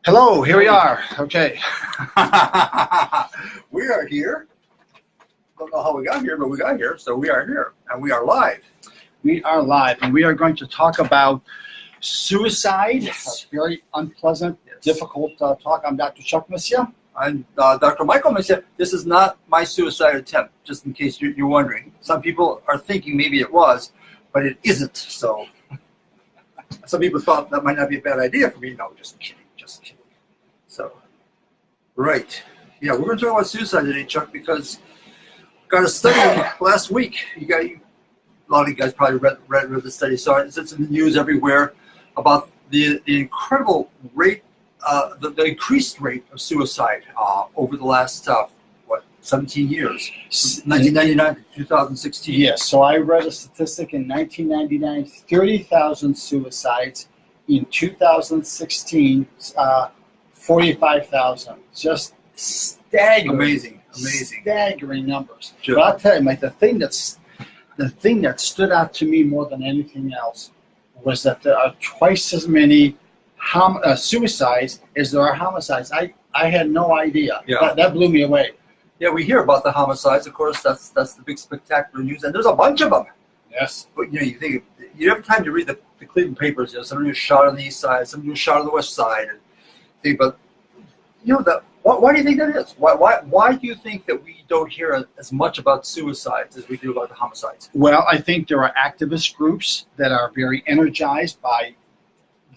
Hello, here we are. Okay. We are here. Don't know how we got here, but we got here. So we are here, and we are live. We are live, and we are going to talk about suicide. Yes. Very unpleasant, Yes. difficult talk. I'm Dr. Chuck Misja. I'm Dr. Michael Misja. This is not my suicide attempt, just in case you're wondering. Some people are thinking maybe it was, but it isn't. So some people thought that might not be a bad idea for me. No, just kidding. Just kidding. So, right. Yeah, we're going to talk about suicide today, Chuck, because got a study last week. A lot of you guys probably read the study. So it's in the news everywhere about the incredible rate, the increased rate of suicide over the last 17 years, 1999 to 2016. Yes, so I read a statistic in 1999, 30,000 suicides. In 2016, 45,000. Just staggering. Amazing. Staggering numbers. Sure. But I'll tell you, Mike, the thing that stood out to me more than anything else was that there are twice as many suicides as there are homicides. I had no idea. Yeah. That blew me away. Yeah, we hear about the homicides. Of course, that's the big spectacular news, and there's a bunch of them. Yes. But you think you have time to read the Cleveland papers. Somebody was shot on the east side, somebody was shot on the west side, and think, but why do you think that is? Why do you think that we don't hear as much about suicides as we do about the homicides? Well, I think there are activist groups that are very energized by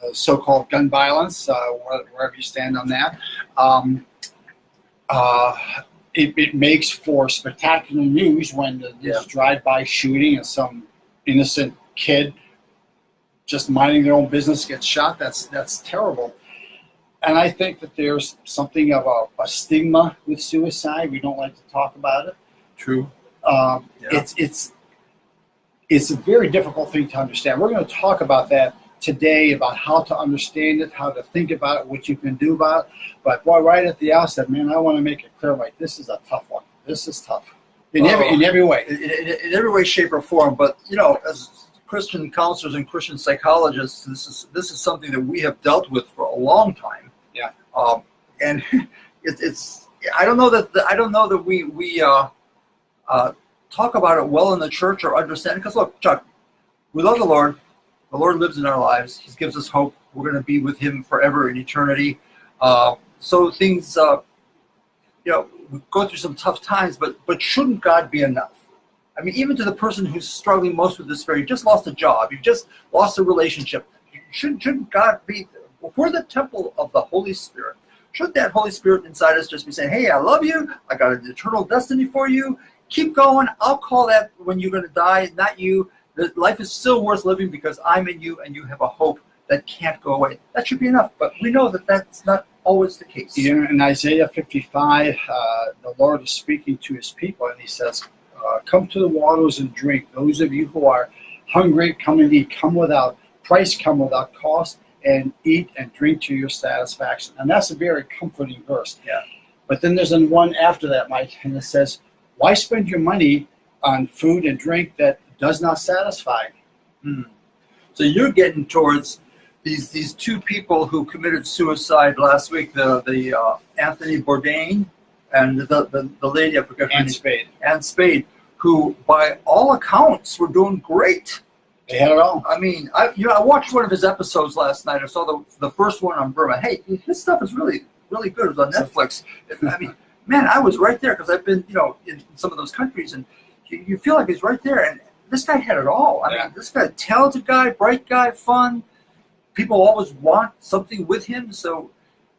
the so-called gun violence, wherever you stand on that. It makes for spectacular news when there's drive-by shooting and some innocent kid just minding their own business gets shot. That's terrible. And I think that there's something of a stigma with suicide. We don't like to talk about it. True. It's a very difficult thing to understand. We're going to talk about that today, about how to understand it, how to think about it, what you can do about it. But boy, right at the outset, man, I want to make it clear, like, this is a tough one. This is tough in every way. In every way, shape, or form. But as Christian counselors and Christian psychologists, this is something that we have dealt with for a long time. Yeah. And it's I don't know that we talk about it well in the church or understand. Because look, Chuck, we love the Lord. The Lord lives in our lives. He gives us hope. We're going to be with Him forever in eternity. So things, we go through some tough times, but shouldn't God be enough? I mean, even to the person who's struggling most with despair, you just lost a job, you just lost a relationship. Shouldn't God be? We're the temple of the Holy Spirit. Should that Holy Spirit inside us just be saying, "Hey, I love you. I got an eternal destiny for you. Keep going. I'll call that when you're going to die, not you. Life is still worth living because I'm in you and you have a hope that can't go away." That should be enough. But we know that that's not always the case. In Isaiah 55, the Lord is speaking to His people, and He says, "Come to the waters and drink. Those of you who are hungry, come and eat. Come without price, come without cost, and eat and drink to your satisfaction." And that's a very comforting verse. Yeah. But then there's one after that, Mike, and it says, "Why spend your money on food and drink that does not satisfy?" So you're getting towards these two people who committed suicide last week, the Anthony Bourdain and the lady, I forget her name, Ann Spade, who by all accounts were doing great. They had it all. I mean, I watched one of his episodes last night. I saw the first one on Burma. Hey, his stuff is really, really good. It was on Netflix. I mean, man, I was right there because I've been, in some of those countries, and you feel like he's right there. And this guy had it all. I mean, this guy, talented guy, bright guy, fun. People always want something with him. So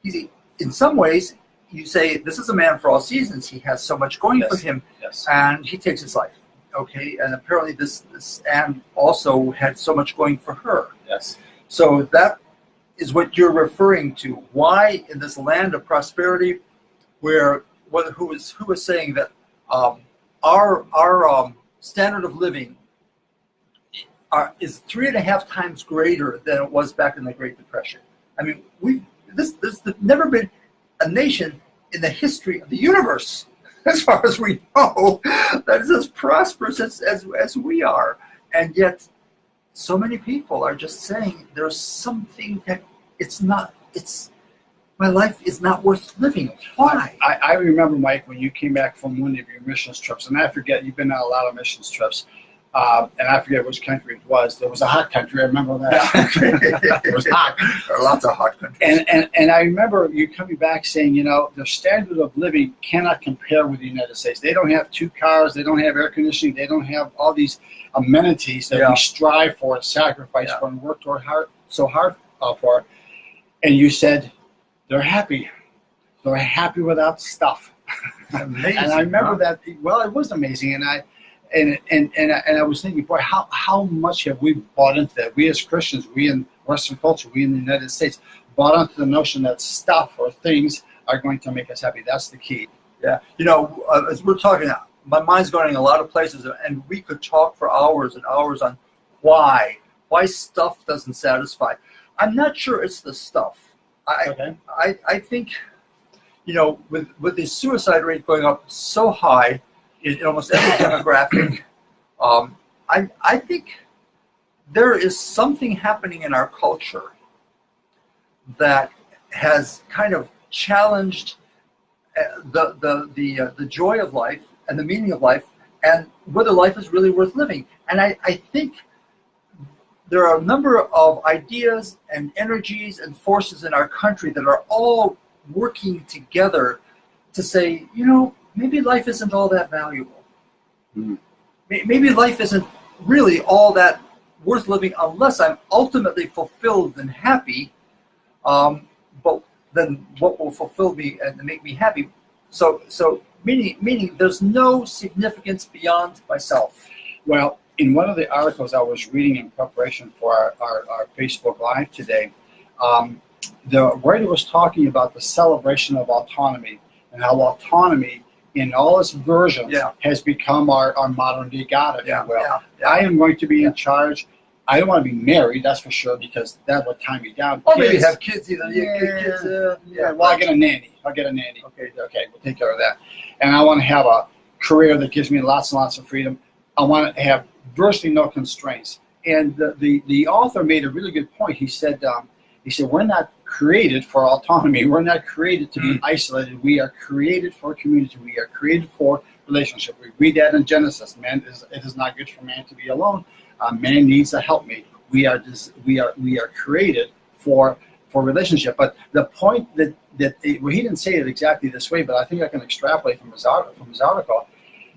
he's, in some ways, you say, this is a man for all seasons. He has so much going for him, and he takes his life. Okay, and apparently this Anne also had so much going for her. Yes. So that is what you're referring to. Why in this land of prosperity, who was saying that our standard of living is 3.5 times greater than it was back in the Great Depression. I mean, there's never been a nation in the history of the universe, as far as we know, that is as prosperous as we are. And yet, so many people are just saying there's something that it's my life is not worth living. Why? I remember, Mike, when you came back from one of your missions trips, and I forget, you've been on a lot of missions trips, and I forget which country it was. There was a hot country, I remember that. It was hot. There are lots of hot countries. And I remember you coming back saying, you know, their standard of living cannot compare with the United States. They don't have 2 cars, they don't have air conditioning, they don't have all these amenities that we strive for and sacrifice for and work so hard for. And you said, they're happy. They're happy without stuff. Amazing, and I remember that. Well, it was amazing, and I was thinking, boy, how much have we bought into that? We as Christians, we in Western culture, we in the United States, bought into the notion that stuff or things are going to make us happy. That's the key. Yeah, you know, as we're talking, my mind's going in a lot of places, and we could talk for hours and hours on why stuff doesn't satisfy. I'm not sure it's the stuff. I think, you know, with the suicide rate going up so high in almost every demographic, I think there is something happening in our culture that has kind of challenged the joy of life and the meaning of life and whether life is really worth living. And I think there are a number of ideas and energies and forces in our country that are all working together to say, you know, maybe life isn't all that valuable. Mm-hmm. Maybe life isn't really all that worth living unless I'm ultimately fulfilled and happy. But then what will fulfill me and make me happy? So meaning there's no significance beyond myself. Well, in one of the articles I was reading in preparation for our Facebook Live today, the writer was talking about the celebration of autonomy and how autonomy in all its versions has become our modern day God, if you will. I am going to be in charge. I don't want to be married, that's for sure, because that would tie me down. Or maybe have kids, either. Well, I'll get a nanny. Okay, we'll take care of that. And I want to have a career that gives me lots and lots of freedom. I want to have virtually no constraints. And the author made a really good point. He said, we're not created for autonomy. We're not created to be isolated. We are created for community. We are created for relationship. We read that in Genesis. It is not good for man to be alone. Man needs a helpmate. We are created for relationship. But the point that he didn't say it exactly this way, but I think I can extrapolate from his article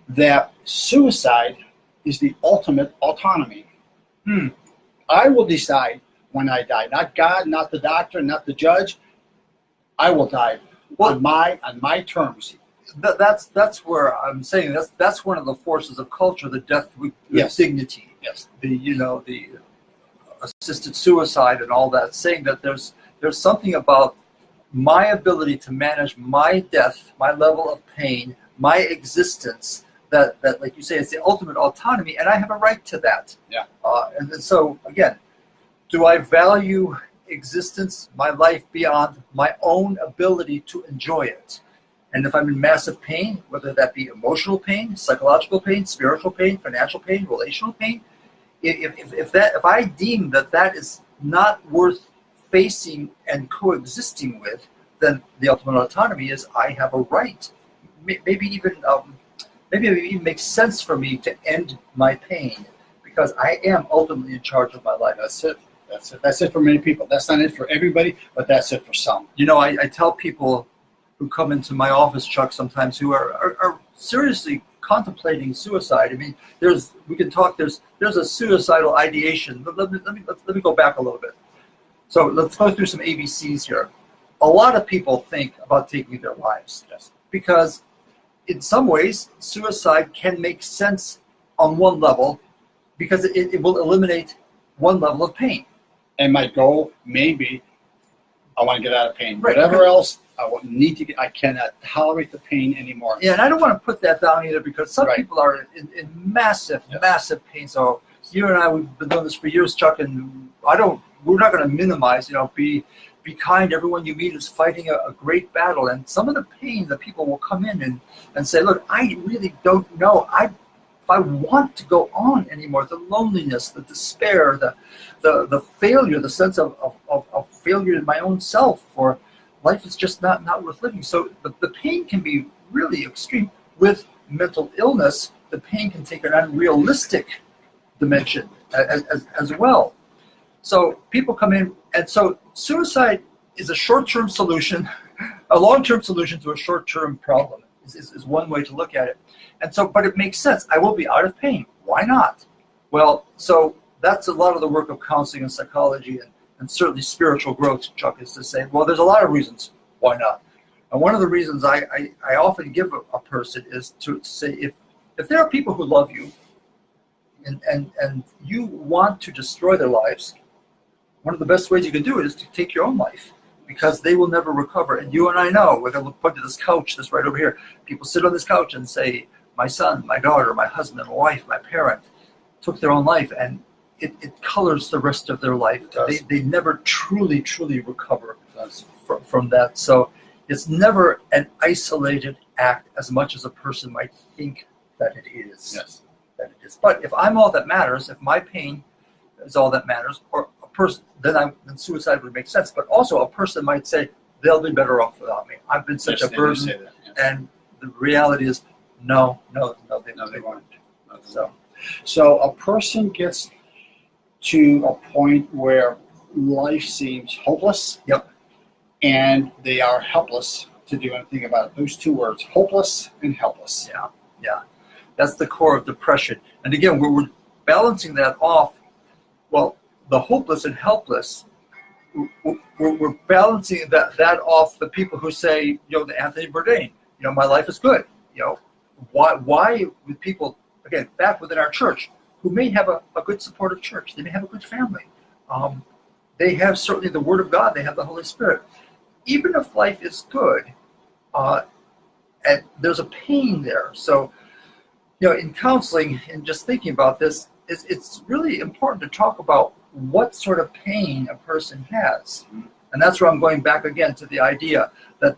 that suicide is the ultimate autonomy. I will decide when I die. Not God, not the doctor, not the judge. I will die on my terms. That's where I'm saying that's one of the forces of culture, the death with dignity. Yes. The assisted suicide and all that, saying that there's something about my ability to manage my death, my level of pain, my existence, that like you say, it's the ultimate autonomy, and I have a right to that. Yeah. And so again, do I value existence, my life, beyond my own ability to enjoy it? And if I'm in massive pain, whether that be emotional pain, psychological pain, spiritual pain, financial pain, relational pain, if I deem that is not worth facing and coexisting with, then the ultimate autonomy is I have a right. Maybe it even makes sense for me to end my pain because I am ultimately in charge of my life. That's it. That's it for many people. That's not it for everybody, but that's it for some. You know, I tell people who come into my office, Chuck, sometimes who are seriously contemplating suicide. I mean, there's a suicidal ideation. Let me go back a little bit. So let's go through some ABCs here. A lot of people think about taking their lives because in some ways suicide can make sense on one level because it will eliminate one level of pain. And my goal may be I want to get out of pain. Right. Whatever else, I cannot tolerate the pain anymore. Yeah, and I don't want to put that down either because some people are in massive pain. So you and I, we've been doing this for years, Chuck, and we're not going to minimize, be kind. Everyone you meet is fighting a great battle. And some of the pain that people will come in and say, look, I really don't know. If I want to go on anymore, the loneliness, the despair, the failure, the sense of failure in my own self, or life is just not worth living. So the pain can be really extreme. With mental illness, the pain can take an unrealistic dimension as well. So people come in, and so suicide is a short-term solution, a long-term solution to a short-term problem is one way to look at it. And so, but it makes sense. I will be out of pain. Why not? Well, so that's a lot of the work of counseling and psychology and certainly spiritual growth, Chuck, is to say, well, there's a lot of reasons why not. And one of the reasons I often give a person is to say, if there are people who love you and you want to destroy their lives, one of the best ways you can do it is to take your own life, because they will never recover. And you and I know, we're going to point to this couch, this right over here. People sit on this couch and say, my son, my daughter, my husband, my wife, my parent took their own life, and it colors the rest of their life. They never truly recover from that. So it's never an isolated act as much as a person might think that it is. Yes. That it is. But if I'm all that matters, if my pain is all that matters, or a person, then suicide would make sense. But also a person might say, they'll be better off without me. I've been such a burden. That, yes. And the reality is, no, they won't. So a person gets to a point where life seems hopeless. Yep. And they are helpless to do anything about it. Those two words, hopeless and helpless. Yeah. That's the core of depression. And again, we're balancing that off. Well, the hopeless and helpless, we're balancing that off the people who say, the Anthony Bourdain, my life is good. Why would people, again, back within our church, who may have a good supportive church, they may have a good family. They have certainly the Word of God, they have the Holy Spirit. Even if life is good, and there's a pain there. So, in counseling and just thinking about this, it's really important to talk about what sort of pain a person has. And that's where I'm going back again to the idea that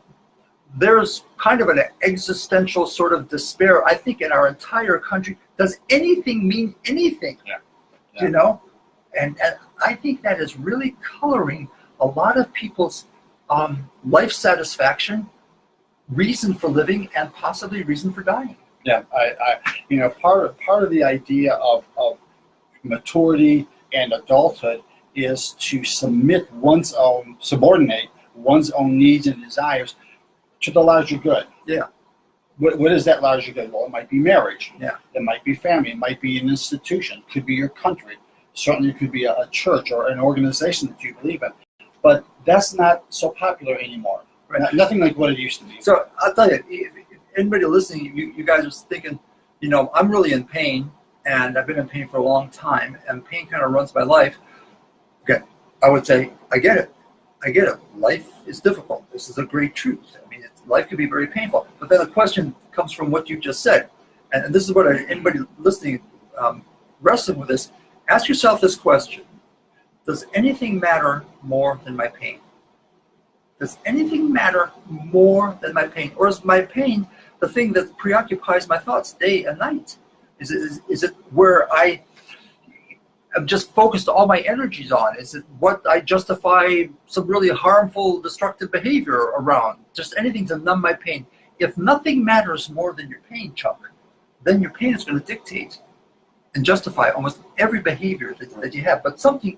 there's kind of an existential sort of despair, I think, in our entire country. Does anything mean anything? Yeah. And I think that is really coloring a lot of people's life satisfaction, reason for living, and possibly reason for dying. Yeah, part of the idea of maturity and adulthood is to subordinate one's own needs and desires to the larger good. Yeah. What is that larger good? Well, it might be marriage. Yeah. It might be family. It might be an institution. It could be your country. Certainly it could be a church or an organization that you believe in. But that's not so popular anymore. Right. Nothing like what it used to be. So I'll tell you, if anybody listening, you guys are thinking, I'm really in pain, and I've been in pain for a long time, and pain kind of runs my life. Okay, I would say, I get it. Life is difficult. This is a great truth. I mean, life can be very painful. But then the question comes from what you just said. And this is what anybody listening, wrestling with this, ask yourself this question. Does anything matter more than my pain? Does anything matter more than my pain? Or is my pain the thing that preoccupies my thoughts day and night? Is it where I'm just focused all my energies on? Is it what I justify some really harmful, destructive behavior around? Just anything to numb my pain. If nothing matters more than your pain, Chuck, then your pain is going to dictate and justify almost every behavior that you have. But something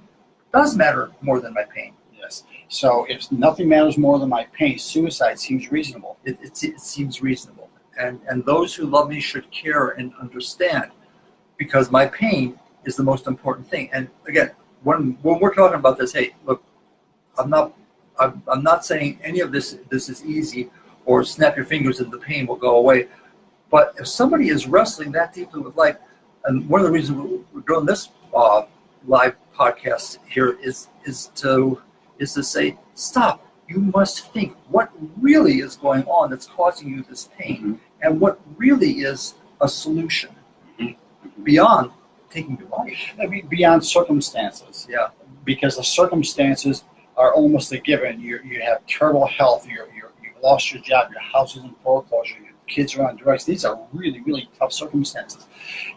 does matter more than my pain. Yes. So if nothing matters more than my pain, suicide seems reasonable. It seems reasonable. And those who love me should care and understand, because my pain is the most important thing. And again, when we're talking about this, hey, look, I'm not saying any of this is easy, or snap your fingers and the pain will go away. But if somebody is wrestling that deeply with life, and one of the reasons we're doing this live podcast here is to say, stop. You must think what really is going on that's causing you this pain, and what really is a solution beyond taking your life. I mean, beyond circumstances. Yeah. Because the circumstances are almost a given. You have terrible health. You've lost your job. Your house is in foreclosure. Your kids are on drugs. These are really, really tough circumstances.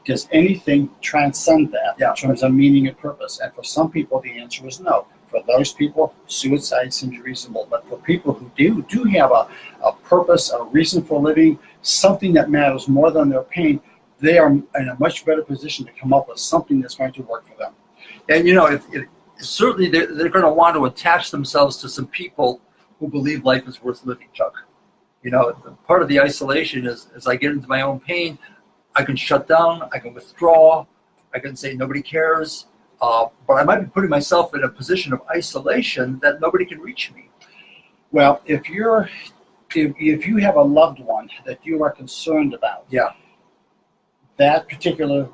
Does anything transcend that in terms of meaning and purpose? And for some people, the answer is no. For those people, suicide seems reasonable. But for people who do have a purpose, a reason for living, something that matters more than their pain, they are in a much better position to come up with something that's going to work for them. And if certainly they're going to want to attach themselves to some people who believe life is worth living, Chuck. Part of the isolation is as I get into my own pain, I can shut down, I can withdraw, I can say nobody cares, but I might be putting myself in a position of isolation that nobody can reach me. Well, if you have a loved one that you are concerned about, Yeah. that particular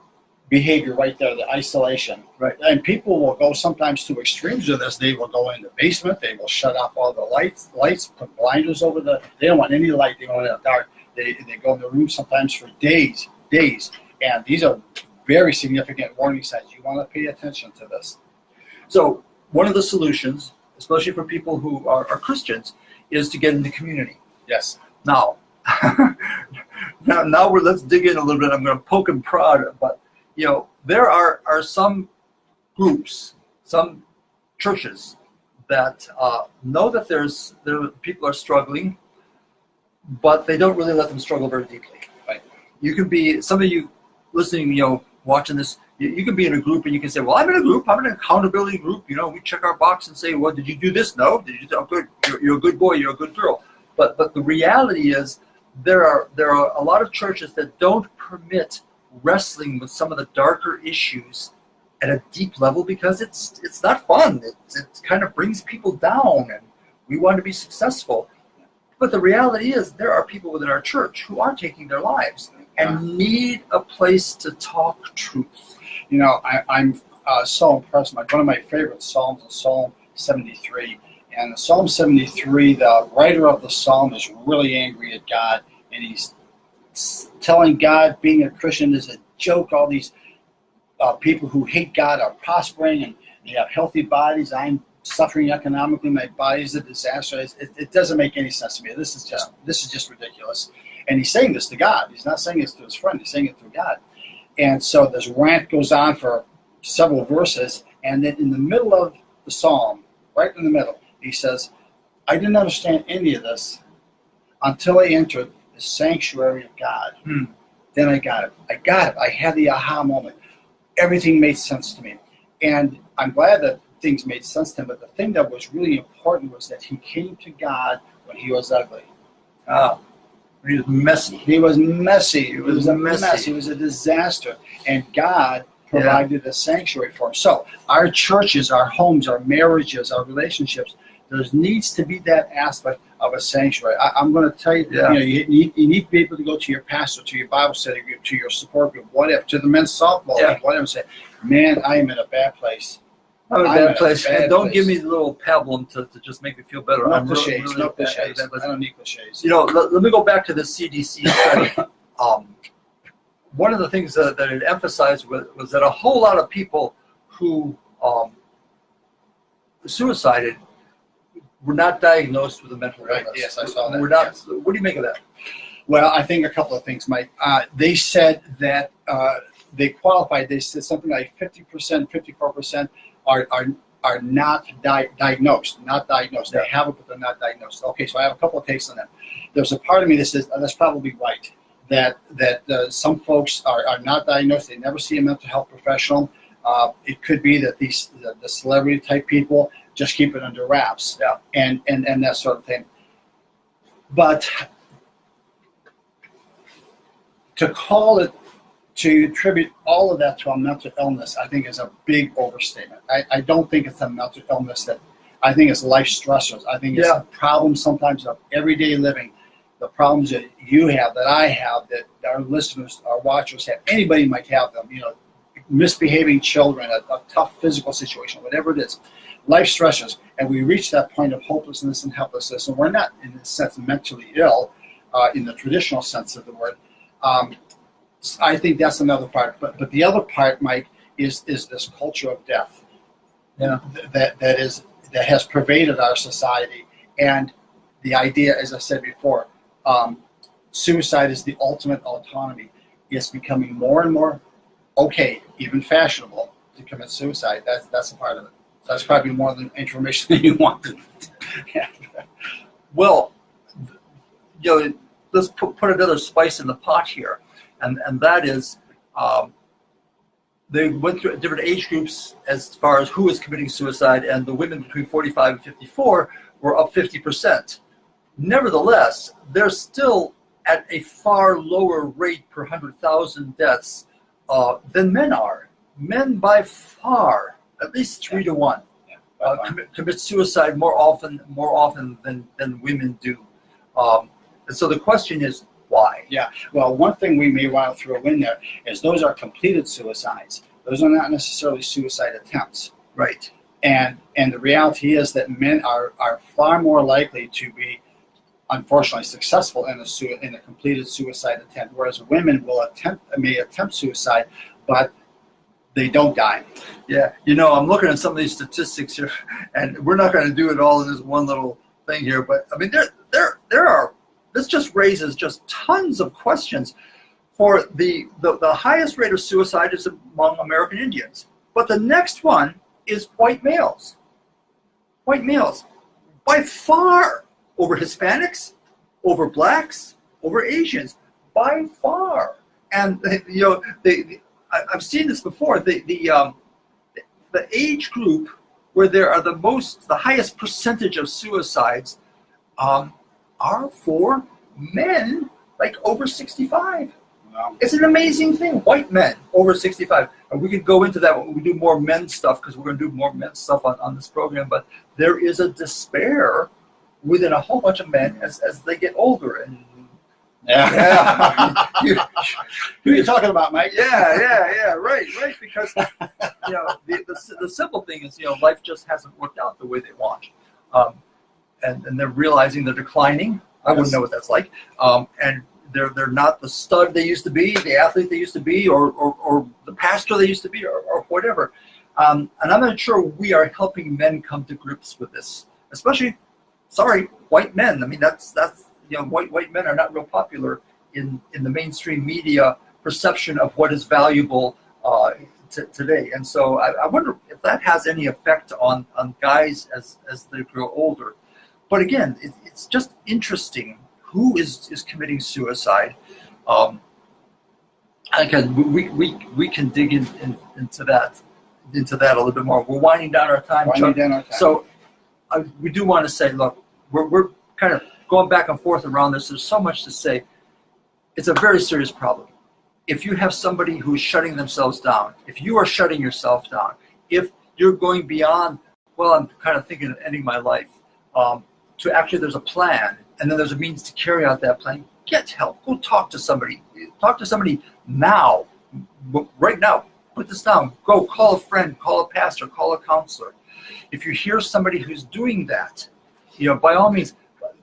behavior right there, the isolation. Right. And people will go sometimes to extremes of this. They will go in the basement. They will shut off all the lights, put blinders over they don't want any light. They want it dark. They go in the room sometimes for days. And these are very significant warning signs. You want to pay attention to this. So one of the solutions, especially for people who are Christians, is to get into community. Yes. Now, let's dig in a little bit. I'm going to poke and prod, but there are some groups, some churches that know that there people are struggling, but they don't really let them struggle very deeply. Right. You can be, some of you listening, watching this, you can be in a group and you can say, well, I'm in a group, I'm in an accountability group. We check our box and say, well, did you do this? No. Did you do? Oh, good. You're a good boy. You're a good girl. But the reality is there are a lot of churches that don't permit wrestling with some of the darker issues at a deep level because it's not fun. It kind of brings people down, and we want to be successful. But the reality is there are people within our church who are taking their lives and need a place to talk truth. I'm so impressed. One of my favorite Psalms is Psalm 73. And in Psalm 73, the writer of the Psalm is really angry at God, and he's telling God being a Christian is a joke. All these people who hate God are prospering, and they have healthy bodies. I'm suffering economically. My body's a disaster. It doesn't make any sense to me. This is just ridiculous. And he's saying this to God. He's not saying this to his friend. He's saying it to God. And so this rant goes on for several verses, and then in the middle of the Psalm, right in the middle, he says, I didn't understand any of this until I entered the sanctuary of God. Then I got it. I had the aha moment. Everything made sense to me. And I'm glad that things made sense to him, but the thing that was really important was that he came to God when he was ugly. He was messy. He was messy. It was a messy. mess. It was a disaster. And God provided a sanctuary for him. So our churches, our homes, our marriages, our relationships, there needs to be that aspect of a sanctuary. I'm going to tell you, you need to be able to go to your pastor, to your Bible study group, to your support group, whatever, to the men's softball league, whatever, and say, man, I am in a bad place. I'm in a bad place. And don't give me the little pablum to just make me feel better. No cliches. No cliches. I don't need cliches. Let me go back to the CDC study. One of the things that it emphasized was that a whole lot of people who suicided were not diagnosed with a mental illness. Right. Yes, I saw that. What do you make of that? Well, I think a couple of things, Mike. They said that they qualified. They said something like 50%, 54% are not diagnosed. Not diagnosed. They have it, but they're not diagnosed. Okay, so I have a couple of takes on that. There's a part of me that says that's probably right. That some folks are not diagnosed. They never see a mental health professional. It could be that the celebrity type people just keep it under wraps, and that sort of thing. But to attribute all of that to a mental illness, I think is a big overstatement. I don't think it's a mental illness. I think it's life stressors. I think it's problems sometimes of everyday living, the problems that you have, that I have, that our listeners, our watchers have. Anybody might have them. Misbehaving children, a tough physical situation, whatever it is. Life stressors, and we reach that point of hopelessness and helplessness, and we're not, in a sense, mentally ill in the traditional sense of the word. I think that's another part. But the other part, Mike, is this culture of death that has pervaded our society, and the idea, as I said before, suicide is the ultimate autonomy. It's becoming more and more okay, even fashionable, to commit suicide. That's a part of it. That's probably more than information that you wanted. Yeah. Well, let's put another spice in the pot here, and that is they went through different age groups as far as who was committing suicide, and the women between 45 and 54 were up 50%. Nevertheless, they're still at a far lower rate per 100,000 deaths than men are. Men by far, at least 3 to 1, commit suicide more often than women do. And so the question is, why? Yeah. Well, one thing we may want to throw in there is those are completed suicides. Those are not necessarily suicide attempts. Right. And the reality is that men are far more likely to be, unfortunately, successful in a completed suicide attempt, whereas women may attempt suicide, but they don't die. Yeah. I'm looking at some of these statistics here, and we're not going to do it all in this one little thing here, but I mean, there are. This just raises just tons of questions. For the highest rate of suicide is among American Indians, but the next one is white males. White males, by far, over Hispanics, over blacks, over Asians, by far. And I've seen this before. The age group where there are the highest percentage of suicides are for men like over 65. Wow. It's an amazing thing. White men over 65. And we could go into that when we do more men's stuff, because we're going to do more men's stuff on this program. But there is a despair within a whole bunch of men as they get older. And yeah. Who are you talking about, Mike? Yeah, right. Because the simple thing is, life just hasn't worked out the way they want, and they're realizing they're declining. I wouldn't know what that's like, and they're not the stud they used to be, the athlete they used to be, or the pastor they used to be, or whatever. And I'm not sure we are helping men come to grips with this, especially, white men. I mean, that's white men are not real popular in the mainstream media perception of what is valuable today. And so I wonder if that has any effect on guys as they grow older. But again, it's just interesting who is committing suicide. Again, we can dig into that a little bit more. We're winding down our time, Chuck. So we do want to say, look, we're kind of going back and forth around this. There's so much to say. It's a very serious problem. If you have somebody who's shutting themselves down, if you are shutting yourself down, if you're going beyond, well, I'm kind of thinking of ending my life, to actually there's a plan, and then there's a means to carry out that plan, get help. Go talk to somebody. Talk to somebody now, right now. Put this down. Go call a friend, call a pastor, call a counselor. If you hear somebody who's doing that, by all means,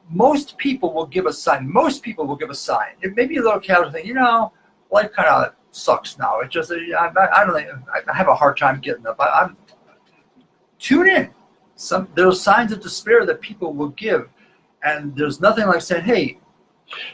most people will give a sign. It may be a little casual thing, life kind of sucks now. It just, I don't think, I have a hard time getting up. Tune in. There's signs of despair that people will give, and there's nothing like saying, hey.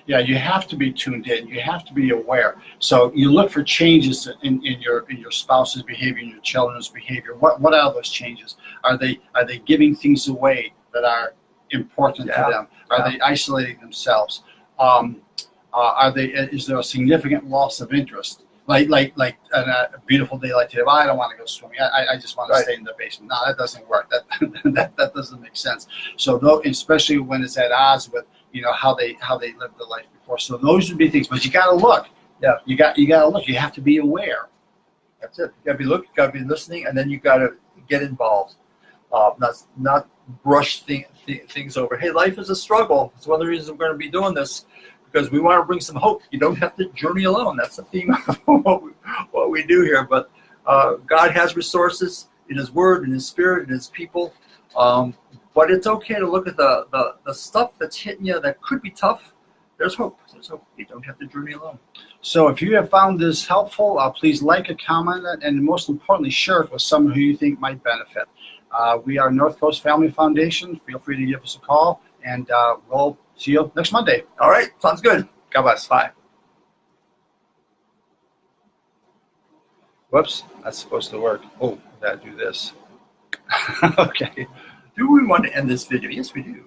Yeah, you have to be tuned in. You have to be aware. So you look for changes in your spouse's behavior, in your children's behavior. What are those changes? Are they giving things away that are important to them? Are they isolating themselves? Is there a significant loss of interest? Like on a beautiful day like today, I don't want to go swimming. I just want to stay in the basement. No, that doesn't work. That doesn't make sense. So especially when it's at odds with how they lived their life before. So those would be things. But you got to look. Yeah, you got to look. You have to be aware. That's it. You got to be looking. Got to be listening, and then you got to get involved. Not brush things over. Hey, life is a struggle. It's one of the reasons we're going to be doing this, because we want to bring some hope. You don't have to journey alone. That's the theme of what we do here. But God has resources in His Word, in His Spirit, in His people. But it's okay to look at the stuff that's hitting you that could be tough. There's hope. You don't have to journey alone. So if you have found this helpful, please like and comment it, and most importantly, share it with someone who you think might benefit. We are North Coast Family Foundation. Feel free to give us a call, and we'll see you next Monday. All right. Sounds good. God bless. Bye. Whoops. That's supposed to work. Oh, I gotta do this. Okay. Do we want to end this video? Yes, we do.